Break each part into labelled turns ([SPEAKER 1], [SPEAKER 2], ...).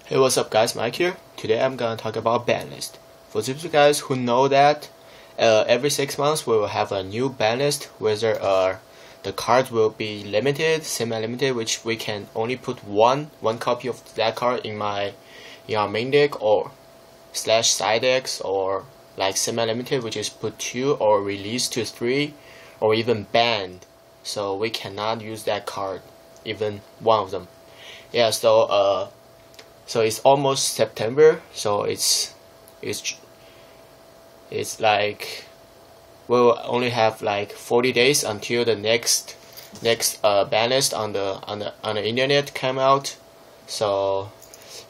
[SPEAKER 1] Hey, what's up guys, Mike here. Today I'm gonna talk about ban list. For those of you guys who know that every 6 months we will have a new ban list, whether the cards will be limited, semi-limited, which we can only put one copy of that card in our main deck or slash side decks, or like semi-limited, which is put 2 or released to 3 or even banned. So we cannot use that card, even one of them. Yeah, so it's almost September, so it's like we'll only have like 40 days until the next ban list on the internet come out. So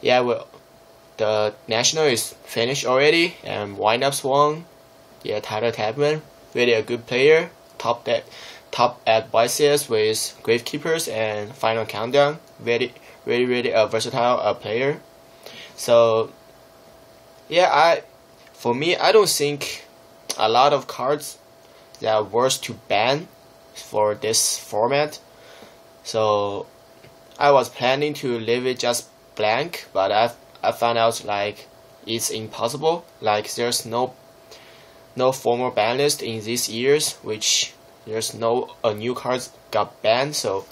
[SPEAKER 1] yeah, the national is finished already, and windups won. Yeah, Tyler Tapman, really a good player, top at YCS with Gravekeepers and Final Countdown. Really a versatile player. So yeah, for me, I don't think a lot of cards that are worth to ban for this format. So I was planning to leave it just blank, but I found out like it's impossible. Like there's no formal ban list in these years, which there's no new cards got banned. So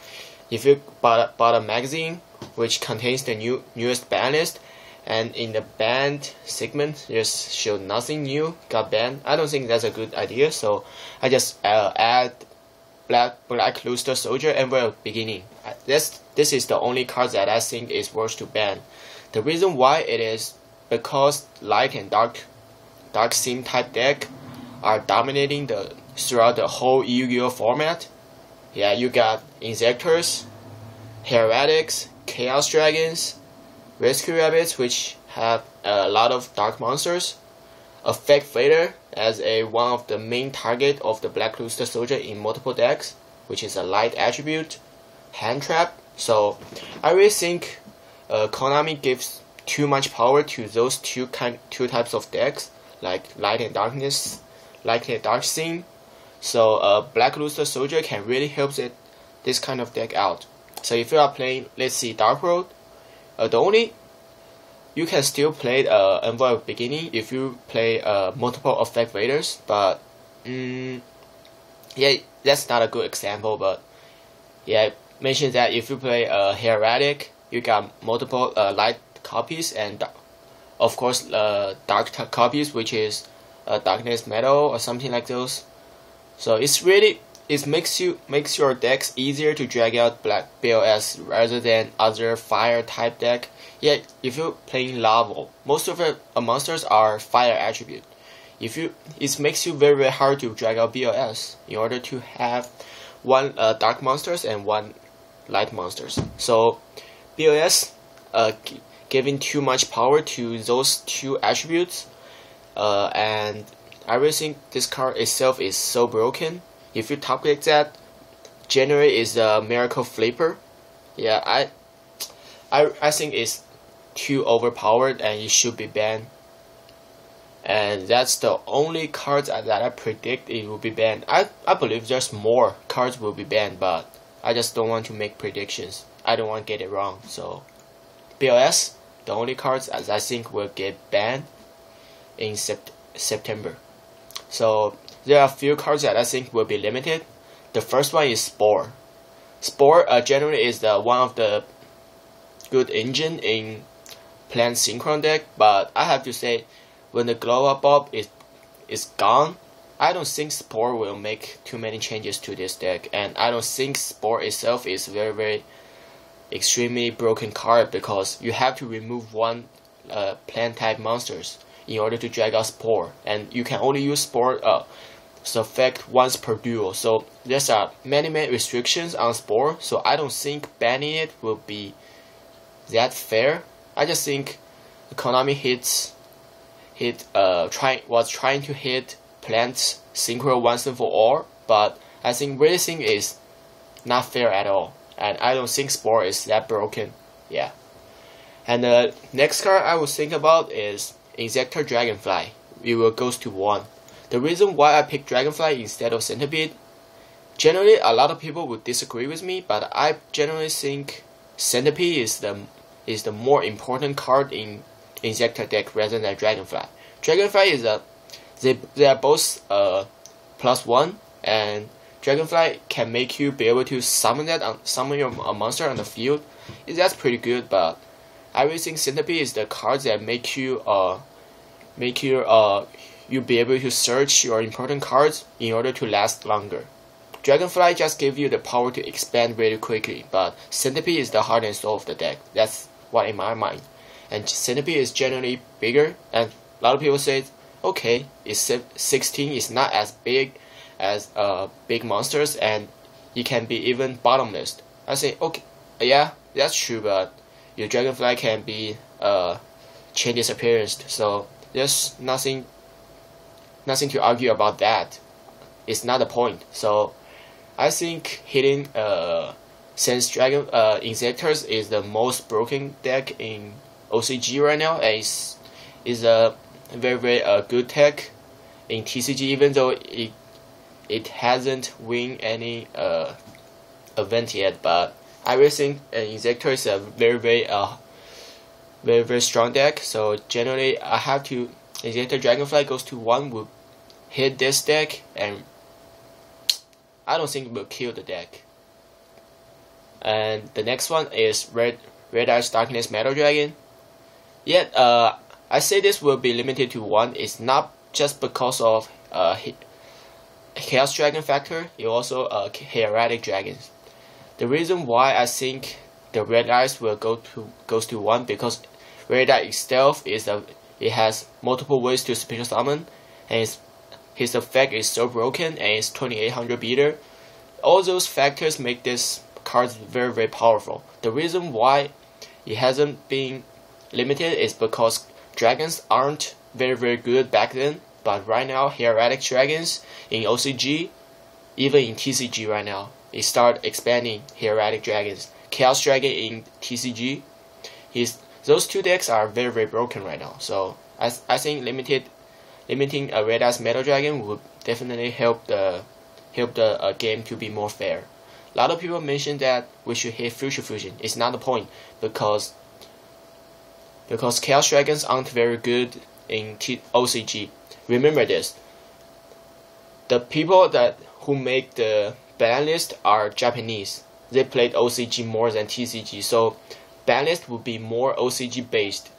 [SPEAKER 1] if you bought a magazine which contains the newest ban list, and in the banned segment there's show nothing new got banned, I don't think that's a good idea. So I just add Black Luster Soldier and beginning. This is the only card that I think is worth to ban. The reason why it is because light and dark theme type deck are dominating throughout the whole Yu-Gi-Oh format. Yeah, you got Inzectors, Heretics, Chaos Dragons, Rescue Rabbits, which have a lot of dark monsters, Effect Vader as one of the main target of the Black Luster Soldier in multiple decks, which is a light attribute, Hand Trap. So I really think Konami gives too much power to those two types of decks, like light and dark theme. So Black Luster Soldier can really help this kind of deck out. So if you are playing, let's see, Dark Road, you can still play Envoy of Beginning if you play multiple Effect Vaders, but yeah, that's not a good example. But yeah, mention that if you play Heretic, you got multiple light copies and of course dark copies, which is Darkness Metal or something like those. So it makes your decks easier to drag out Black BLS rather than other fire type deck. Yeah, if you're playing Lava, most of the monsters are fire attribute. It makes you very hard to drag out BLS in order to have one dark monsters and one light monsters. So BLS giving too much power to those two attributes, and I really think this card itself is so broken. If you top deck that, January is a Miracle Flipper. Yeah, I think it's too overpowered and it should be banned. And that's the only cards that I predict it will be banned. I believe there's more cards will be banned, but I just don't want to make predictions. I don't want to get it wrong. So BLS, the only cards as I think will get banned in September. So there are a few cards that I think will be limited. The first one is Spore. Spore generally is one of the good engine in Plant Synchron deck, but I have to say, when the Glow Up Bulb is gone, I don't think Spore will make too many changes to this deck, and I don't think Spore itself is very extremely broken card, because you have to remove one plant type monsters in order to drag out Spore, and you can only use Spore effect once per duel. So there's many restrictions on Spore, so I don't think banning it will be that fair. I just think Konami was trying to hit Plant Synchro once and for all, but I think racing is not fair at all, and I don't think Spore is that broken. Yeah. And the next card I will think about is Inzector Dragonfly. It will goes to 1. The reason why I picked Dragonfly instead of Centipede, generally a lot of people would disagree with me, but I generally think Centipede is the is the more important card in Inzektor deck rather than Dragonfly. Dragonfly is they are both +1, and Dragonfly can make you be able to summon a monster on the field. That's pretty good, but I really think Centipede is the card that make you you be able to search your important cards in order to last longer. Dragonfly just gives you the power to expand really quickly, but Centipede is the heart and soul of the deck. That's what in my mind. And Centipede is generally bigger, and a lot of people say, okay, it's 16, it's not as big as big monsters, and it can be even bottomless. I say, okay, yeah, that's true, but your Dragonfly can be change its appearance, so there's nothing to argue about that. It's not the point. So I think hitting since Inzectors is the most broken deck in OCG right now, and is a very good deck in TCG, even though it hasn't win any event yet. But I really think Inzector is a very strong deck. So generally, I have to Inzector Dragonfly goes to 1 will hit this deck, and I don't think it will kill the deck. And the next one is Red Eyes Darkness Metal Dragon. Yet, I say this will be limited to 1. It's not just because of Chaos Dragon factor. It also Hieratic Dragons. The reason why I think the Red Eyes will goes to 1 because Red Eye itself it has multiple ways to special summon, and his effect is so broken, and it's 2800 beater. All those factors make this card very powerful. The reason why it hasn't been limited is because dragons aren't very good back then, but right now Hieratic Dragons in OCG, even in TCG right now, it start expanding Hieratic Dragons. Chaos Dragon in TCG, those two decks are very broken right now. So I think limiting a Red Eyes Metal Dragon would definitely help the game to be more fair. A lot of people mention that we should hit Future Fusion. It's not the point because Chaos Dragons aren't very good in OCG. Remember this. The people who make the ban list are Japanese. They played OCG more than TCG, so ban list would be more OCG based.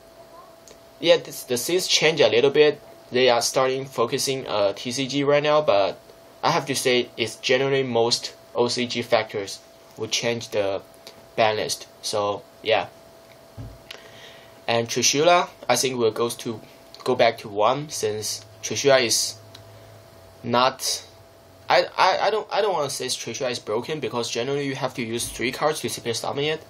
[SPEAKER 1] Yeah, the scenes change a little bit. They are starting focusing TCG right now, but I have to say it's generally most OCG factors will change the ban list. So yeah. And Trishula, I think will go back to 1 since Trishula is not. I don't want to say Trishula is broken because generally you have to use 3 cards to special summon it,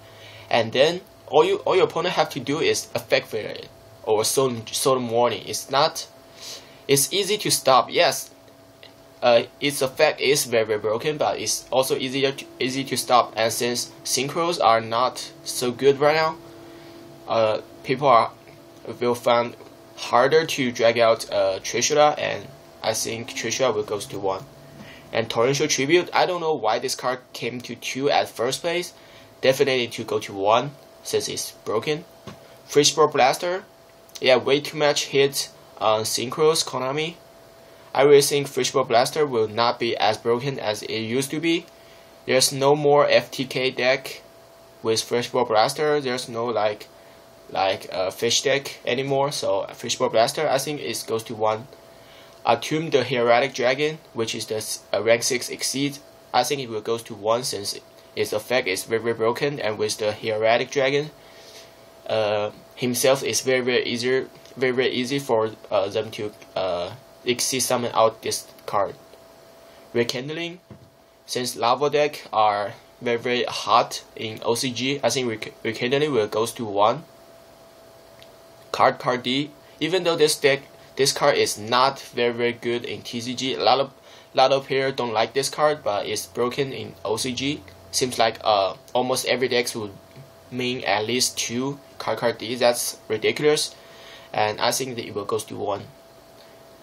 [SPEAKER 1] and then all your opponent have to do is effect failure it or solemn warning. It's easy to stop. Yes, its effect is very broken, but it's also easy to stop. And since synchros are not so good right now, people will find harder to drag out Trishula, and I think Trishula will go to 1. And Torrential Tribute, I don't know why this card came to 2 at first place. Definitely to go to 1 since it's broken. Fishbowl Blaster, yeah, way too much hit on Synchros Konami. I really think Fishbowl Blaster will not be as broken as it used to be. There's no more FTK deck with Fishbowl Blaster. There's no like fish deck anymore. So Fishbowl Blaster, I think it goes to 1. Tomb the Hieratic Dragon, which is the rank 6 exceed. I think it will go to 1 since its effect is very broken, and with the Hieratic Dragon himself is very easy for them to exceed summon out this card. Rekindling, since lava deck are very hot in OCG, I think Rekindling will goes to 1. Card D, even though this card is not very good in TCG, a lot of players don't like this card, but it's broken in OCG. Seems like almost every deck would mean at least 2 card D. That's ridiculous, and I think that it will go to 1.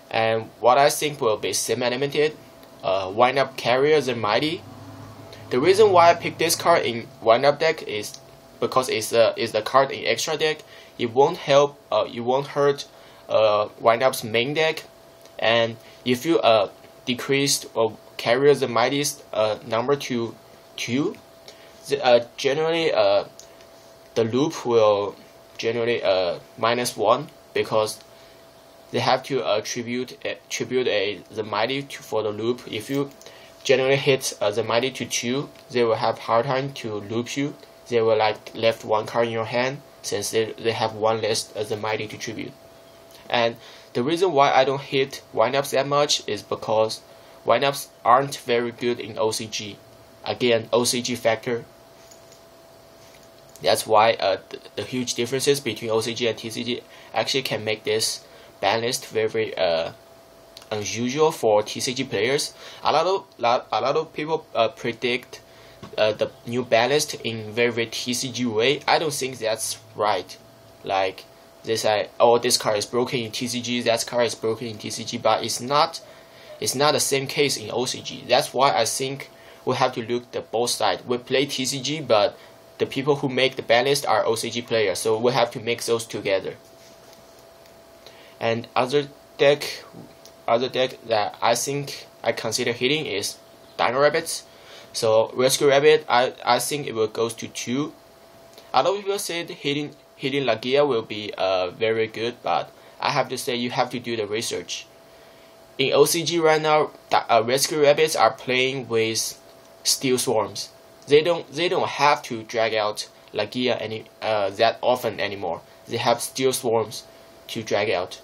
[SPEAKER 1] And what I think will be semi-limited, Wind Up Carrier the Mighty. The reason why I picked this card in Wind Up deck is because it's the card in extra deck. It won't help. It won't hurt Wind-Up's main deck. And if you decreased or carry the mightiest number to 2, generally the loop will generally -1 because they have to tribute the mighty for the loop. If you generally hit the mighty to 2, they will have hard time to loop you. They will like left 1 card in your hand since they have 1 less as the mighty to tribute. And the reason why I don't hit Wind-Ups that much is because Wind-Ups aren't very good in OCG. Again, OCG factor. That's why the huge differences between OCG and TCG actually can make this ban list very unusual for TCG players. A lot of people predict the new ban list in very TCG way. I don't think that's right. Like they say, oh, this card is broken in TCG, that card is broken in TCG, but it's not the same case in OCG. That's why I think we have to look at both sides. We play TCG, but the people who make the ban list are OCG players, so we have to mix those together. And other deck that I think I consider hitting is Dino Rabbits. So Rescue Rabbit, I think it will go to 2. A lot of people said hitting Lagia will be very good, but I have to say you have to do the research. In OCG right now, Rescue Rabbits are playing with Steel Swarms. They don't have to drag out Lagia that often anymore. They have Steel Swarms to drag out.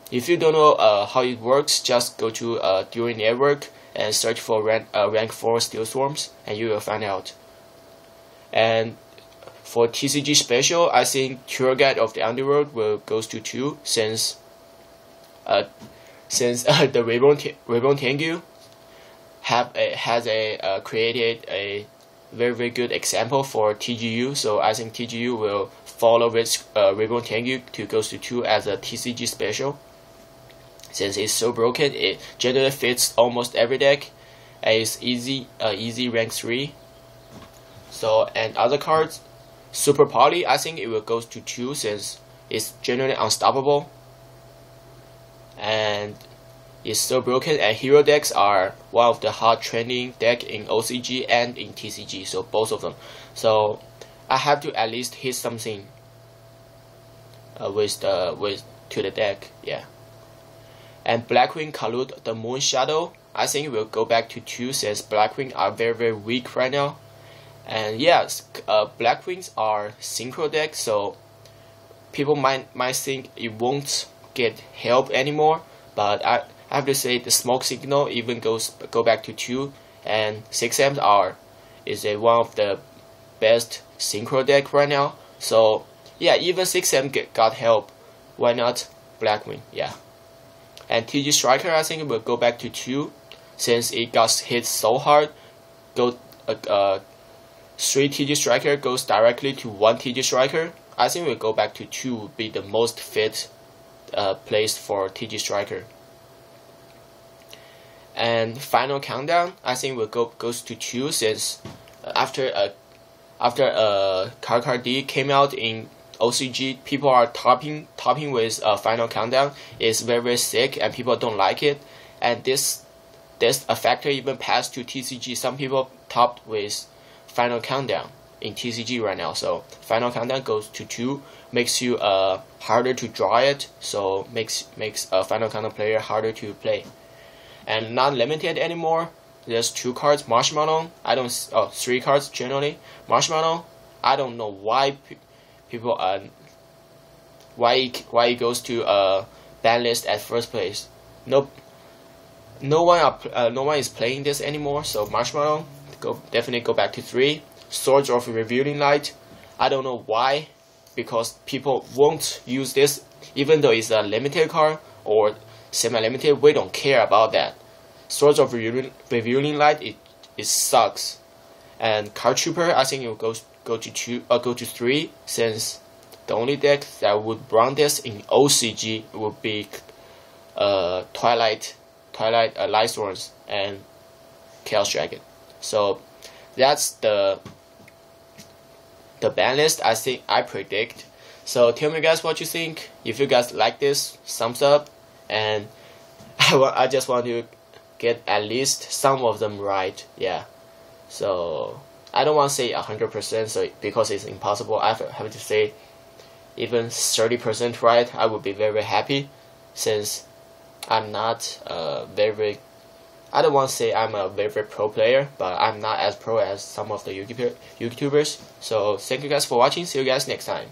[SPEAKER 1] If you don't know how it works, just go to During Network and search for rank 4 Steel Swarms, and you will find out. And for TCG special, I think Tour Guide of the Underworld will goes to 2 since the Reborn Tengu has created a very good example for TGU. So I think TGU will follow Reborn Tengu to goes to 2 as a TCG special. Since it's so broken, it generally fits almost every deck. And it's easy rank 3. So and other cards, Super Poly, I think it will go to 2 since it's generally unstoppable. And it's so broken, and hero decks are one of the hot trending deck in OCG and in TCG, so both of them. So I have to at least hit something to the deck, yeah. And Blackwing Kalut, the Moon Shadow, I think it will go back to 2 since Blackwing are very weak right now. And yes, Blackwings are synchro deck, so people might think it won't get help anymore, but I have to say the Smoke Signal even go back to 2, and 6M is one of the best synchro deck right now. So yeah, even 6M got help. Why not Blackwing? Yeah. And TG Striker, I think it will go back to 2 since it got hit so hard. 3 TG Striker goes directly to 1 TG Striker. I think we'll go back to 2 would be the most fit place for TG Striker. And Final Countdown, I think goes to 2 since after Card D came out in OCG, people are topping with Final Countdown. It's very sick and people don't like it. And this factor even passed to TCG. Some people topped with Final Countdown in TCG right now. So Final Countdown goes to 2, makes you harder to draw it. So makes a Final Countdown player harder to play. And not limited anymore. There's 2 cards, Marshmallow. 3 cards generally. Marshmallow. I don't know why people why it goes to ban list at first place. No one is playing this anymore. So Marshmallow definitely go back to 3. Swords of Revealing Light. I don't know why, because people won't use this even though it's a limited card or semi-limited. We don't care about that. Swords of Revealing Light, it sucks. And Card Trooper, I think it will go to 3 since the only deck that would run this in OCG would be Twilight Light Swords and Chaos Dragon. So that's the the ban list I think I predict. So tell me guys what you think. If you guys like this, thumbs up, and I just want to get at least some of them right. Yeah. So I don't want to say 100%, so because it's impossible. I have to say even 30% right. I would be very happy, since I'm not very. I don't want to say I'm a very pro player, but I'm not as pro as some of the YouTubers. So thank you guys for watching. See you guys next time.